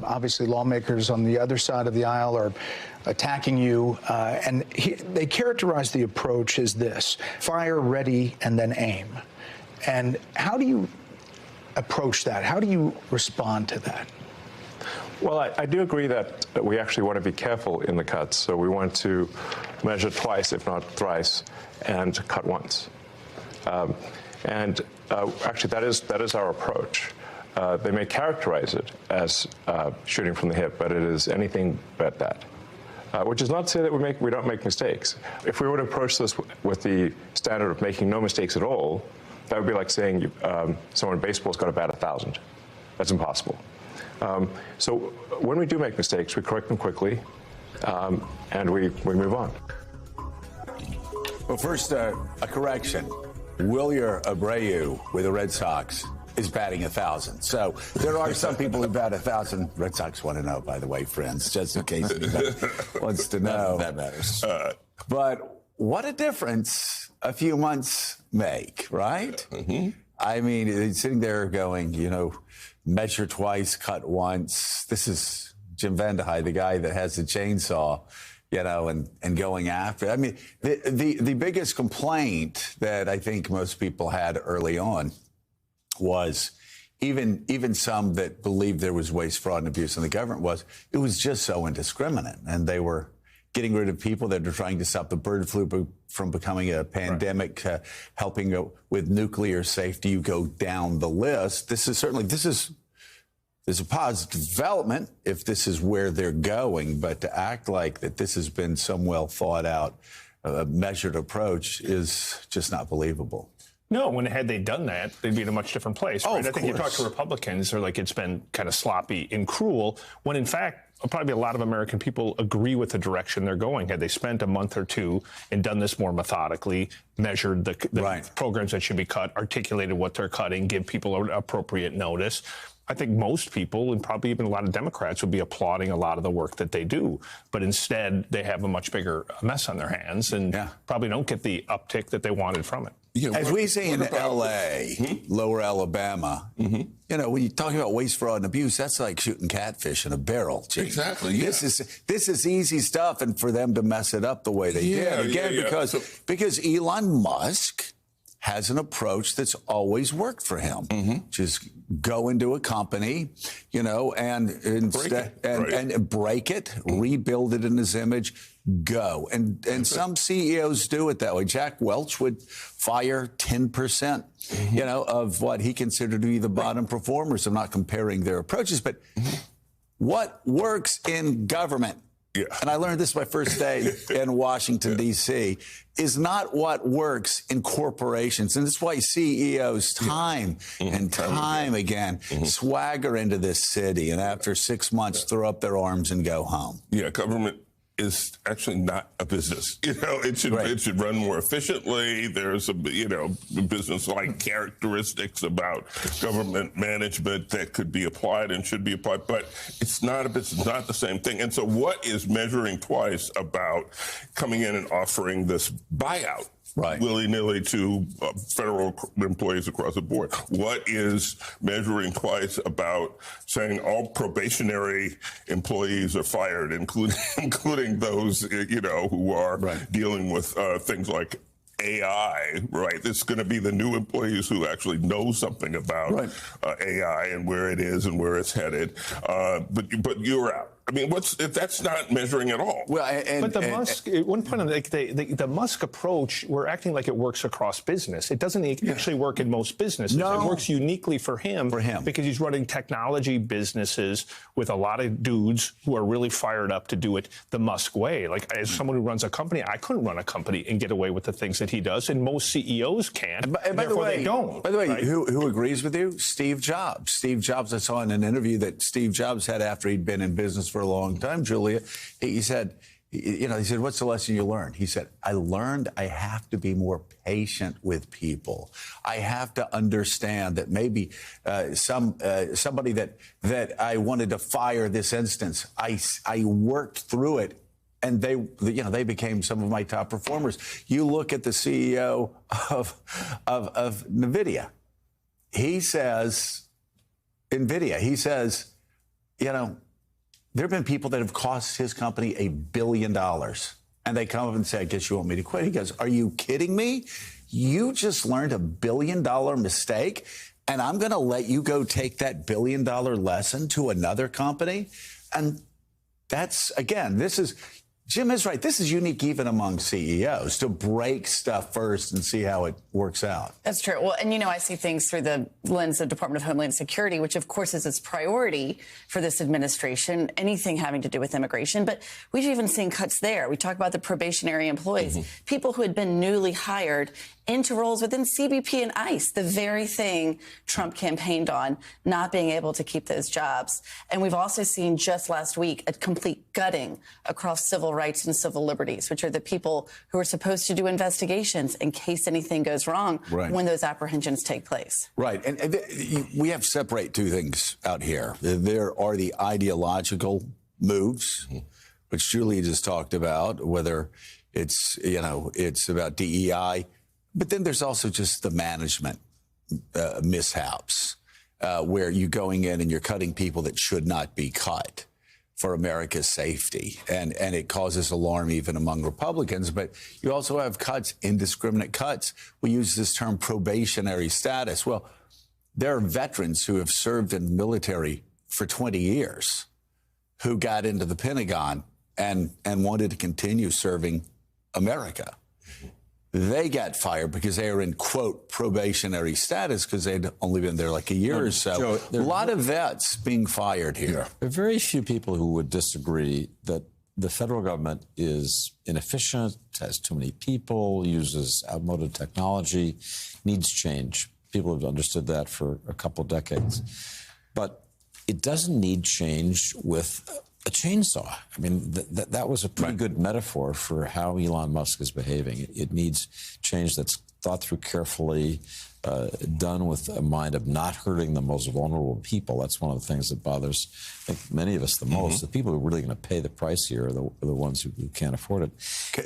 Obviously, lawmakers on the other side of the aisle are attacking you, and they characterize the approach as this: fire, ready, and then aim. And how do you approach that? How do you respond to that? Well, I do agree that we actually want to be careful in the cuts. So we want to measure twice, if not thrice, and cut once. Actually, that is our approach. They may characterize it as shooting from the hip, but it is anything but that. Which is not to say that we don't make mistakes. If we were to approach this with the standard of making no mistakes at all, that would be like saying someone in baseball's got to bat 1,000. That's impossible. So when we do make mistakes, we correct them quickly, and we move on. Well, first, a correction. Wilyer Abreu with the Red Sox is batting 1,000. So there are some people who bat 1,000. Red Sox want to know, by the way, friends, just in case anybody wants to know. That matters. But what a difference a few months make, right? Mm-hmm. I mean, sitting there going, measure twice, cut once. This is Jim Vandehei, the guy that has the chainsaw, and going after. I mean, the biggest complaint that I think most people had early on was even some that believed there was waste, fraud, and abuse in the government it was just so indiscriminate. And they were getting rid of people that are trying to stop the bird flu from becoming a pandemic, right. Helping with nuclear safety. You go down the list. This is a positive development if this is where they're going. But to act like that this has been some well thought out, measured approach is just not believable. No, had they done that, they'd be in a much different place. Right? Oh, I think you talk to Republicans, they're like, it's been kind of sloppy and cruel, when in fact, probably a lot of American people agree with the direction they're going. Had they spent a month or two and done this more methodically, measured the right. programs that should be cut, articulated what they're cutting, give people appropriate notice, I think most people, and probably even a lot of Democrats, would be applauding a lot of the work that they do. But instead, they have a much bigger mess on their hands and probably don't get the uptick that they wanted from it. As we say in L.A., lower Alabama, when you're talking about waste, fraud, and abuse, that's like shooting catfish in a barrel. Gee. Exactly. Yeah. This is easy stuff, and for them to mess it up the way they did again, because Elon Musk has an approach that's always worked for him. Just go into a company, and break it, rebuild it in his image, go. And some CEOs do it that way. Jack Welch would fire 10%, of what he considered to be the bottom performers. I'm not comparing their approaches, but what works in government, and I learned this my first day in Washington, D.C., is not what works in corporations. And that's why CEOs time and time again swagger into this city and after 6 months throw up their arms and go home. Yeah, government is actually not a business. It should run more efficiently. There's business-like characteristics about government management that could be applied and should be applied, but it's not a business, not the same thing. And so what is measuring twice about coming in and offering this buyout? Right. Willy-nilly to federal employees across the board? What is measuring twice about saying all probationary employees are fired, including those, who are dealing with things like AI, right? This is going to be the new employees who actually know something about AI and where it is and where it's headed. But you're out. I mean, if that's not measuring at all? Well, but Musk, at one point, the Musk approach, we're acting like it works across business. It doesn't actually work in most businesses. No. It works uniquely for him because he's running technology businesses with a lot of dudes who are really fired up to do it the Musk way. Like, as someone who runs a company, I couldn't run a company and get away with the things that he does, and most CEOs can't. And by the way, they don't. By the way, who agrees with you? Steve Jobs. Steve Jobs, I saw in an interview that Steve Jobs had after he'd been in business for a long time, Julia. He said, what's the lesson you learned? He said, I learned I have to be more patient with people. I have to understand that maybe somebody that I wanted to fire this instance, I worked through it. And they became some of my top performers. You look at the CEO of NVIDIA. He says, there have been people that have cost his company $1 billion. And they come up and say, I guess you want me to quit. He goes, are you kidding me? You just learned $1 billion mistake, and I'm going to let you go take that $1 billion lesson to another company? And that's, again, Jim is right. This is unique even among CEOs, to break stuff first and see how it works out. That's true. Well, and, I see things through the lens of Department of Homeland Security, which, of course, is its priority for this administration, anything having to do with immigration. But we've even seen cuts there. We talk about the probationary employees, people who had been newly hired into roles within CBP and ICE, the very thing Trump campaigned on, not being able to keep those jobs. And we've also seen just last week a complete gutting across civil rights and civil liberties, which are the people who are supposed to do investigations in case anything goes wrong when those apprehensions take place. Right. And we have to separate two things out here. There are the ideological moves, which Julie just talked about, whether it's about DEI. But then there's also just the management mishaps, where you're going in and you're cutting people that should not be cut for America's safety. And it causes alarm even among Republicans. But you also have cuts, indiscriminate cuts. We use this term probationary status. Well, there are veterans who have served in the military for 20 years who got into the Pentagon and wanted to continue serving America. They got fired because they were in, quote, probationary status because they'd only been there like a year or so. Joe, a lot of vets being fired here. There are very few people who would disagree that the federal government is inefficient, has too many people, uses outmoded technology, needs change. People have understood that for a couple decades. But it doesn't need change with a chainsaw. I mean, that was a pretty good metaphor for how Elon Musk is behaving. It needs change that's thought through carefully, done with a mind of not hurting the most vulnerable people. That's one of the things that bothers, I think, many of us the most. The people who are really going to pay the price here are the ones who can't afford it.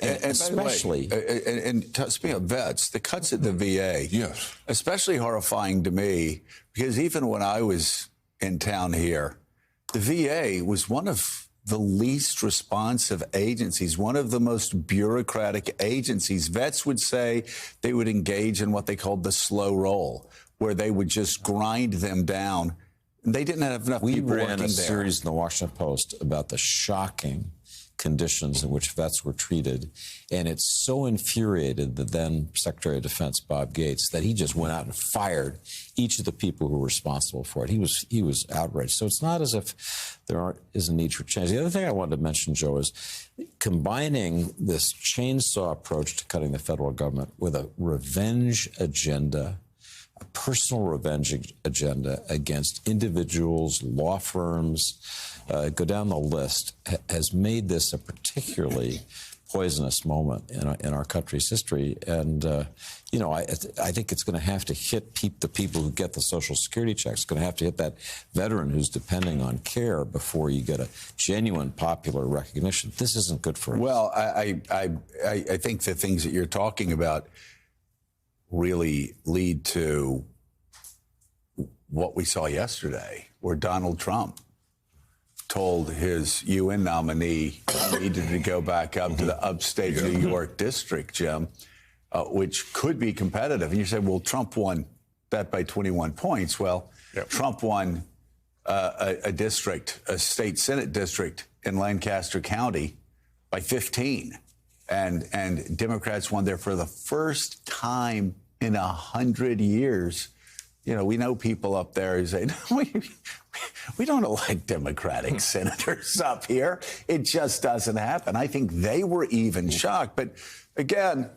And especially, speaking of vets, the cuts at the VA, especially horrifying to me, because even when I was in town here, the VA was one of the least responsive agencies, one of the most bureaucratic agencies. Vets would say they would engage in what they called the slow roll, where they would just grind them down. And they didn't have enough people working there. We ran a series in the Washington Post about the shocking conditions in which vets were treated, and it so infuriated the then Secretary of Defense, Bob Gates, that he just went out and fired each of the people who were responsible for it. He was outraged. So it's not as if there is a need for change. The other thing I wanted to mention, Joe, is combining this chainsaw approach to cutting the federal government with a revenge agenda, a personal revenge agenda against individuals, law firms, go down the list, has made this a particularly poisonous moment in our country's history. And, I think it's going to have to hit the people who get the Social Security checks. It's going to have to hit that veteran who's depending on care before you get a genuine popular recognition. This isn't good for us. Well, I think the things that you're talking about really lead to what we saw yesterday, where Donald Trump told his UN nominee he needed to go back up to the upstate New York district, Jim, which could be competitive. And you said, well, Trump won that by 21 points. Well, Trump won a district, a state Senate district in Lancaster County by 15. And Democrats won there for the first time in 100 years. We know people up there who say, no, we don't elect Democratic senators up here. It just doesn't happen. I think they were even shocked. But again,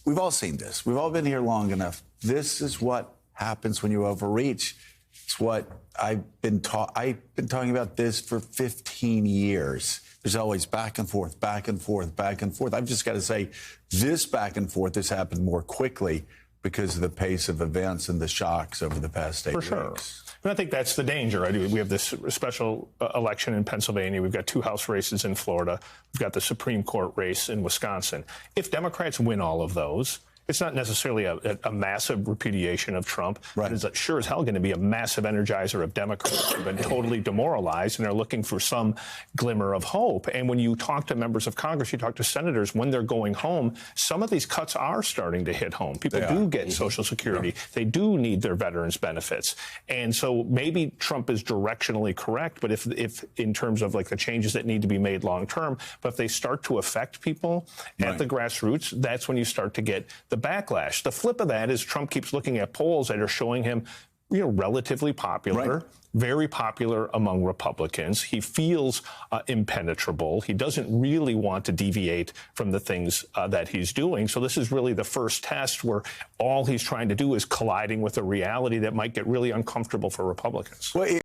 we've all seen this. We've all been here long enough. This is what happens when you overreach. It's what I've been talking about this for 15 years. There's always back and forth, back and forth, back and forth. I've just got to say, this back and forth has happened more quickly because of the pace of events and the shocks over the past 8 weeks. For sure. And I think that's the danger, right? We have this special election in Pennsylvania. We've got 2 House races in Florida. We've got the Supreme Court race in Wisconsin. If Democrats win all of those, it's not necessarily a massive repudiation of Trump, Right. but it's sure as hell going to be a massive energizer of Democrats who've been totally demoralized and are looking for some glimmer of hope. And when you talk to members of Congress, you talk to senators, when they're going home, some of these cuts are starting to hit home. People do get Social Security. They do need their veterans benefits. And so maybe Trump is directionally correct, but if in terms of like the changes that need to be made long term, but if they start to affect people at the grassroots, that's when you start to get the backlash. The flip of that is Trump keeps looking at polls that are showing him, relatively popular, very popular among Republicans. He feels impenetrable. He doesn't really want to deviate from the things that he's doing. So this is really the first test where all he's trying to do is colliding with a reality that might get really uncomfortable for Republicans. Well,